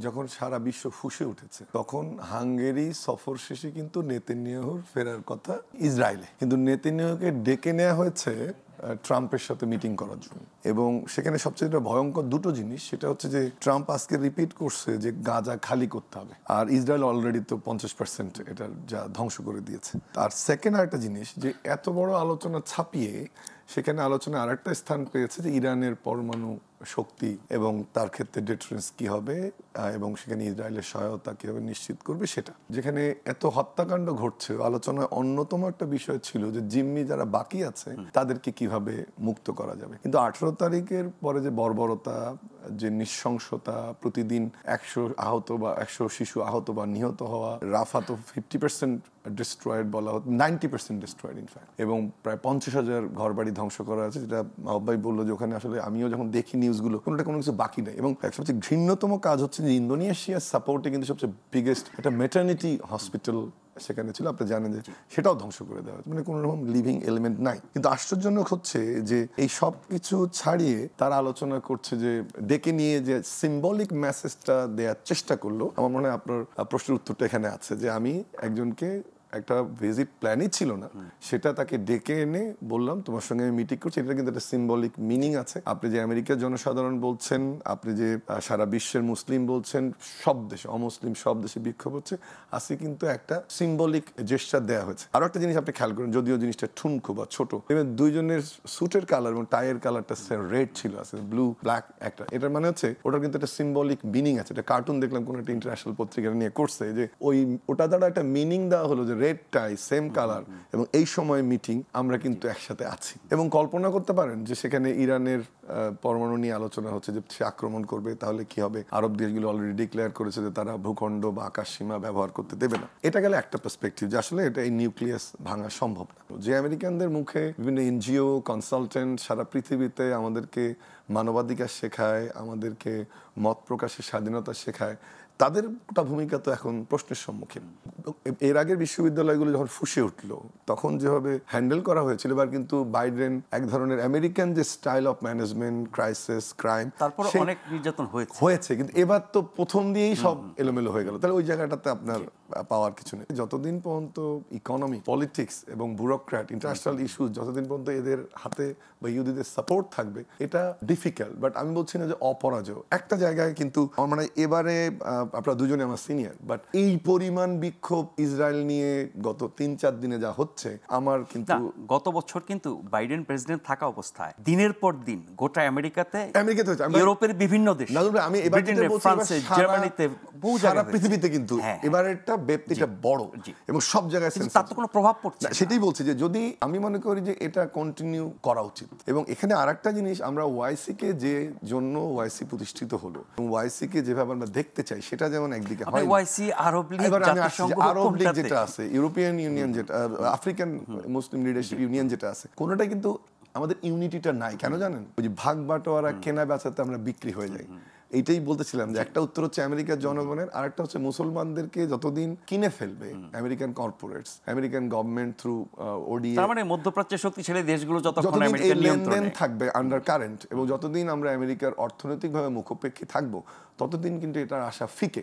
যখন সারা বিশ্ব ফুঁসে উঠেছে তখন হাঙ্গেরি সফর শেষে কিন্তু নেতানিয়াহুর ফেরার কথা ইসরায়েলে, কিন্তু নেতানিয়াহুকে ডেকে নেওয়া হয়েছে ট্রাম্পের সাথে মিটিং করার জন্য। এবং সেখানে সবচেয়ে ভয়ঙ্কর দুটো জিনিস, সেটা হচ্ছে যে ট্রাম্প আজকে রিপিট করছে যে গাজা খালি করতে হবে, আর ইসরায়েল অলরেডি তো 50% এটা যা ধ্বংস করে দিয়েছে। আর সেকেন্ড আরেকটা জিনিস, যে এত বড় আলোচনা ছাপিয়ে সেখানে আলোচনায় আরেকটা স্থান পেয়েছে যে ইরানের পরমাণু শক্তি এবং তার ক্ষেত্রে ডিটারেন্স কি হবে এবং সেখানে ইসরায়েলের সহায়তা কিভাবে নিশ্চিত করবে সেটা। যেখানে এত হত্যাকাণ্ড ঘটছে, আলোচনায় অন্যতম একটা বিষয় ছিল যে জিম্মি যারা বাকি আছে তাদেরকে কিভাবে মুক্ত করা যাবে। কিন্তু 18 তারিখের পরে যে বর্বরতা, যে নৃশংসতা, প্রতিদিন 100 আহত বা 100 শিশু আহত বা নিহত হওয়া, রাফা তো 50% ডিস্ট্রয়েড বলা হতো, 90% ডিস্ট্রয়েড ইনফ্যাক্ট, এবং প্রায় 50,000 ঘরবাড়ি ধ্বংস করা আছে, যেটা মাহবুব ভাই বললো যে ওখানে আসলে আমিও যখন দেখি নিউজগুলো কোনোটা কোনো কিছু বাকি নেই। এবং সবচেয়ে ঘৃণ্যতম কাজ হচ্ছে যে ইন্দোনেশিয়ার সাপোর্টে কিন্তু সবচেয়ে বিগেস্ট একটা ম্যাটারনিটি হসপিটাল সেখানে ছিল, আপনি জানেন যে সেটাও ধ্বংস করে দেওয়া হয়েছে, মানে কোনো রকম লিভিং এলিমেন্ট নাই। কিন্তু আশ্চর্যজনক হচ্ছে যে এই সব কিছু ছাড়িয়ে তারা আলোচনা করছে যে ডেকে নিয়ে যে সিম্বলিক মেসেজটা দেওয়ার চেষ্টা করলো। আমার মনে হয় আপনার প্রশ্নের উত্তরটা এখানে আছে, যে আমি একজনকে একটা ভিজিট প্ল্যানই ছিল না, সেটা তাকে ডেকে এনে বললাম তোমার সঙ্গে আমি মিটিং করছি, এটা কিন্তু একটা সিম্বলিক মিনিং আছে। আপনি যে আমেরিকার জনসাধারণ বলছেন, আপনি যে সারা বিশ্বের মুসলিম বলছেন, সব দেশে অমুসলিম সব দেশে বিক্ষোভ হচ্ছে, আজকে কিন্তু একটা সিম্বলিক জেস্টার দেওয়া হয়েছে। আরো একটা জিনিস আপনি খেয়াল করেন, যদিও জিনিসটা ঠুনকো বা ছোট, এবং দুইজনের স্যুটের কালার এবং টাইয়ের কালারটা রেড ছিল, আছে ব্লু ব্ল্যাক একটা, এটার মানে হচ্ছে ওটার কিন্তু একটা সিম্বলিক মিনিং আছে। এটা কার্টুন দেখলাম কোন একটা ইন্টারন্যাশনাল পত্রিকা নিয়ে করছে, যে ওটা দ্বারা একটা মিনিং দেওয়া হলো যে রেড টাই সেম কালার এবং এই সময় মিটিং, আমরা কিন্তু একসাথে আছি। এবং কল্পনা করতে পারেন যে সেখানে ইরানের পরমাণু নিয়ে আলোচনা হচ্ছে, যে সে আক্রমণ করবে তাহলে কি হবে। আরব দেশগুলো অলরেডি ডিক্লেয়ার করেছে যে তারা ভূখণ্ড বা আকাশ সীমা ব্যবহার করতে দেবে না। এটা গেলে একটা পার্সপেক্টিভ, যে আসলে এটা এই নিউক্লিয়াস ভাঙা সম্ভব না। যে আমেরিকানদের মুখে বিভিন্ন এনজিও কনসালটেন্ট সারা পৃথিবীতে আমাদেরকে মানবাধিকার শেখায়, আমাদেরকে মত প্রকাশের স্বাধীনতা শেখায়, তাদের ভূমিকা তো এখন প্রশ্নের সম্মুখীন। এর আগের বিশ্ববিদ্যালয়গুলো যখন ফুঁসে উঠলো তখন যেভাবে হ্যান্ডেল করা হয়েছিল, এবার কিন্তু বাইডেন এক ধরনের আমেরিকান যে style of management, crisis, crime, তারপর অনেক নির্যাতন হয়েছে, কিন্তু এবার তো প্রথম দিয়েই সব এলোমেলো হয়ে গেল। তাহলে ওই জায়গাটাতে আপনার পাওয়ার কিছু নেই। যতদিন পর্যন্ত ইকোনমি, পলিটিক্স এবং ব্যুরোক্র্যাট, ইন্টারন্যাশনাল ইস্যুস যতদিন পর্যন্ত এদের হাতে বা ইহুদিদের সাপোর্ট থাকবে, এটা ডিফিকাল্ট। বাট আমি বলছি না যে অপরাজয়। একটা জায়গায় কিন্তু আমার মানে এবারে আপনারা দুজনে আমার সিনিয়র, বাট এই পরিমাণ বিক্ষোভ ইসরায়েল নিয়ে গত 3-4 দিনে যা হচ্ছে, আমার কিন্তু গত বছর কিন্তু বাইডেন প্রেসিডেন্ট থাকা অবস্থায় দিনের পর দিন গোটা আমেরিকাতে হচ্ছে, ইউরোপের বিভিন্ন দেশে, আমি এবার ফ্রান্সে, জার্মানিতে, বহু সারা পৃথিবীতে কিন্তু এবারেরটা ব্যাপ্তিটা বড় এবং সব জায়গায় তার তো কোনো প্রভাব পড়ছে না। সেটাই বলছি যে যদি আমি মনে করি যে এটা কন্টিনিউ করা উচিত। এবং এখানে আরেকটা জিনিস, আমরা ওয়াইসি কে যে জন্য ওয়াইসি প্রতিষ্ঠিত হলো এবং ওয়াইসি কে যেভাবে আমরা দেখতে চাই সেটা যেমন একদিকে হয়, ওয়াইসি, আরব লীগ, জাতিসংঘ, আরব লীগ যেটা আছে, ইউরোপিয়ান ইউনিয়ন যেটা, আফ্রিকান মুসলিম লিডারশিপ ইউনিয়ন যেটা আছে, কোনোটা কিন্তু আমাদের ইউনিটিটা নাই। কেন জানেন? ওই যে ভাগ বাটোয়ারা, কেনা বেচাতে আমরা বিক্রি হয়ে যাই। এইটাই বলতেছিলাম যে একটা উত্তর হচ্ছে আমেরিকার জনগণের, আর একটা হচ্ছে মুসলমানদেরকে যতদিন কিনে ফেলবে American corporates, American government through ODA, তার মানে মধ্যপ্রাচ্যের শক্তিশালী দেশগুলো যতক্ষণ আমেরিকার লেনদেন থাকবে আন্ডার কারেন্ট, এবং যতদিন আমরা আমেরিকার অর্থনৈতিকভাবে মুখাপেক্ষী থাকবো ততদিন কিন্তু এটার আশা ফিকে।